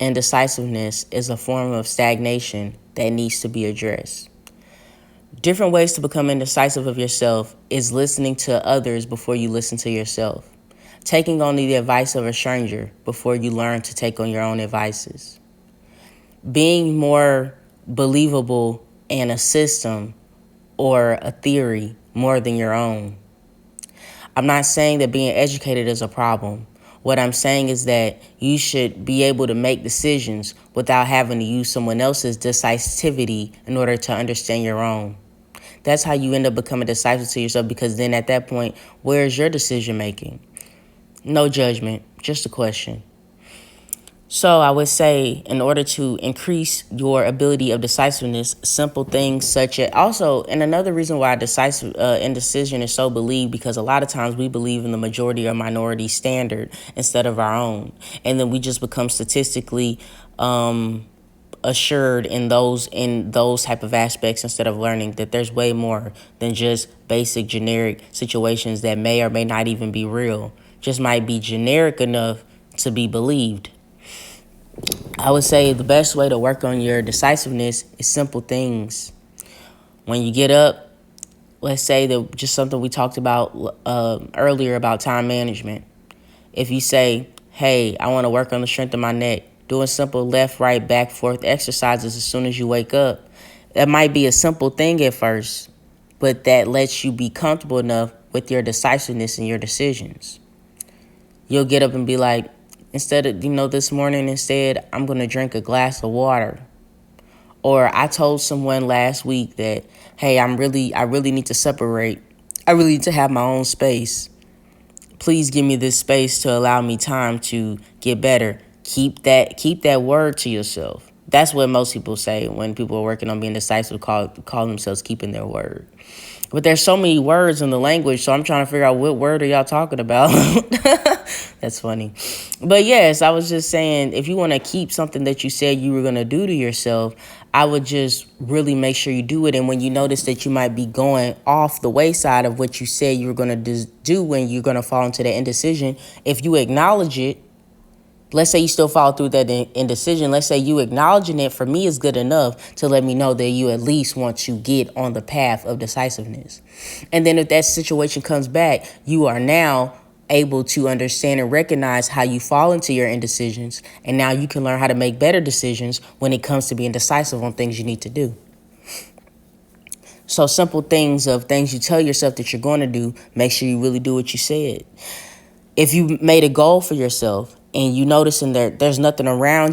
indecisiveness is a form of stagnation that needs to be addressed. Different ways to become indecisive of yourself is listening to others before you listen to yourself. Taking on the advice of a stranger before you learn to take on your own advices. Being more believable in a system or a theory more than your own. I'm not saying that being educated is a problem. What I'm saying is that you should be able to make decisions without having to use someone else's decisivity in order to understand your own. That's how you end up becoming decisive to yourself, because then at that point, where's your decision making? No judgment, just a question. So I would say, in order to increase your ability of decisiveness, simple things such as also, and another reason why indecision is so believed, because a lot of times we believe in the majority or minority standard instead of our own, and then we just become statistically assured in those type of aspects instead of learning that there's way more than just basic generic situations that may or may not even be real, just might be generic enough to be believed. I would say the best way to work on your decisiveness is simple things. When you get up, let's say that just something we talked about earlier about time management. If you say, hey, I want to work on the strength of my neck, doing simple left, right, back, forth exercises as soon as you wake up. That might be a simple thing at first, but that lets you be comfortable enough with your decisiveness and your decisions. You'll get up and be like, instead of, this morning, I'm going to drink a glass of water. Or I told someone last week that, hey, I really need to separate. I really need to have my own space. Please give me this space to allow me time to get better. Keep that word to yourself. That's what most people say when people are working on being decisive, call themselves keeping their word. But there's so many words in the language, so I'm trying to figure out what word are y'all talking about. That's funny. But yes, I was just saying, if you want to keep something that you said you were going to do to yourself, I would just really make sure you do it. And when you notice that you might be going off the wayside of what you said you were going to do when you're going to fall into that indecision, if you acknowledge it, let's say you still follow through that indecision. Let's say you acknowledging it for me is good enough to let me know that you at least want to get on the path of decisiveness. And then if that situation comes back, you are now able to understand and recognize how you fall into your indecisions. And now you can learn how to make better decisions when it comes to being decisive on things you need to do. So simple things of things you tell yourself that you're going to do, make sure you really do what you said. If you made a goal for yourself and you notice there's nothing around you